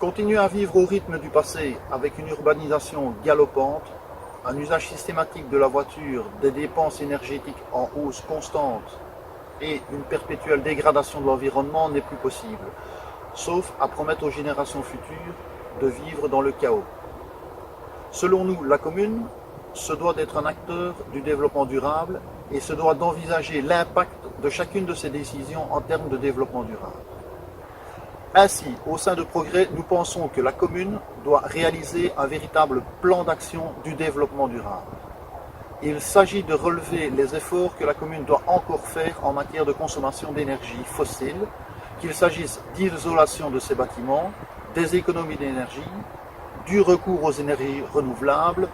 Continuer à vivre au rythme du passé avec une urbanisation galopante, un usage systématique de la voiture, des dépenses énergétiques en hausse constante et une perpétuelle dégradation de l'environnement n'est plus possible, sauf à promettre aux générations futures de vivre dans le chaos. Selon nous, la commune se doit d'être un acteur du développement durable et se doit d'envisager l'impact de chacune de ses décisions en termes de développement durable. Ainsi, au sein de Progrès, nous pensons que la commune doit réaliser un véritable plan d'action du développement durable. Il s'agit de relever les efforts que la commune doit encore faire en matière de consommation d'énergie fossile, qu'il s'agisse d'isolation de ses bâtiments, des économies d'énergie, du recours aux énergies renouvelables,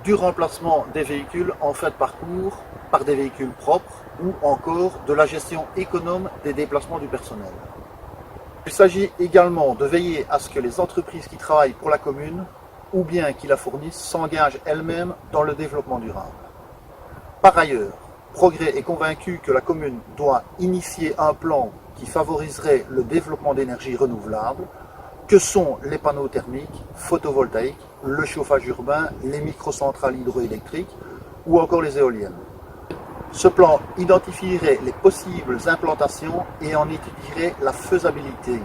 du remplacement des véhicules en fin de parcours par des véhicules propres ou encore de la gestion économe des déplacements du personnel. Il s'agit également de veiller à ce que les entreprises qui travaillent pour la commune ou bien qui la fournissent s'engagent elles-mêmes dans le développement durable. Par ailleurs, Progrès est convaincu que la commune doit initier un plan qui favoriserait le développement d'énergies renouvelables, que sont les panneaux thermiques, photovoltaïques, le chauffage urbain, les microcentrales hydroélectriques ou encore les éoliennes. Ce plan identifierait les possibles implantations et en étudierait la faisabilité,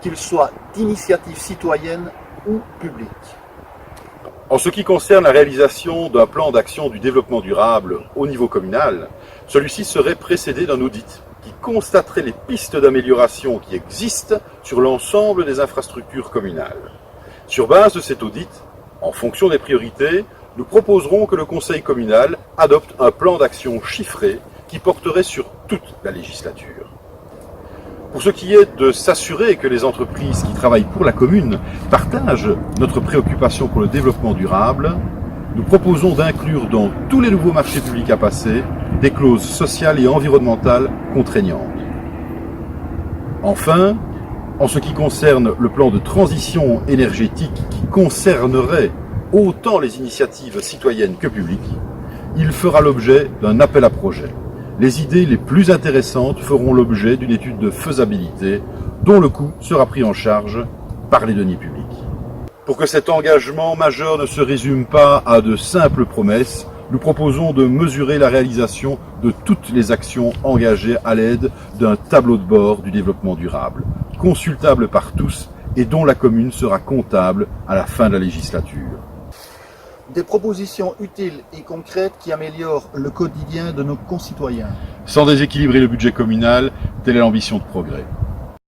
qu'il soit d'initiative citoyenne ou publique. En ce qui concerne la réalisation d'un plan d'action du développement durable au niveau communal, celui-ci serait précédé d'un audit qui constaterait les pistes d'amélioration qui existent sur l'ensemble des infrastructures communales. Sur base de cet audit, en fonction des priorités, nous proposerons que le Conseil communal adopte un plan d'action chiffré qui porterait sur toute la législature. Pour ce qui est de s'assurer que les entreprises qui travaillent pour la commune partagent notre préoccupation pour le développement durable, nous proposons d'inclure dans tous les nouveaux marchés publics à passer des clauses sociales et environnementales contraignantes. Enfin, en ce qui concerne le plan de transition énergétique qui concernerait autant les initiatives citoyennes que publiques, il fera l'objet d'un appel à projet. Les idées les plus intéressantes feront l'objet d'une étude de faisabilité dont le coût sera pris en charge par les deniers publics. Pour que cet engagement majeur ne se résume pas à de simples promesses, nous proposons de mesurer la réalisation de toutes les actions engagées à l'aide d'un tableau de bord du développement durable, consultable par tous et dont la commune sera comptable à la fin de la législature. Des propositions utiles et concrètes qui améliorent le quotidien de nos concitoyens. Sans déséquilibrer le budget communal, telle est l'ambition de Progrès.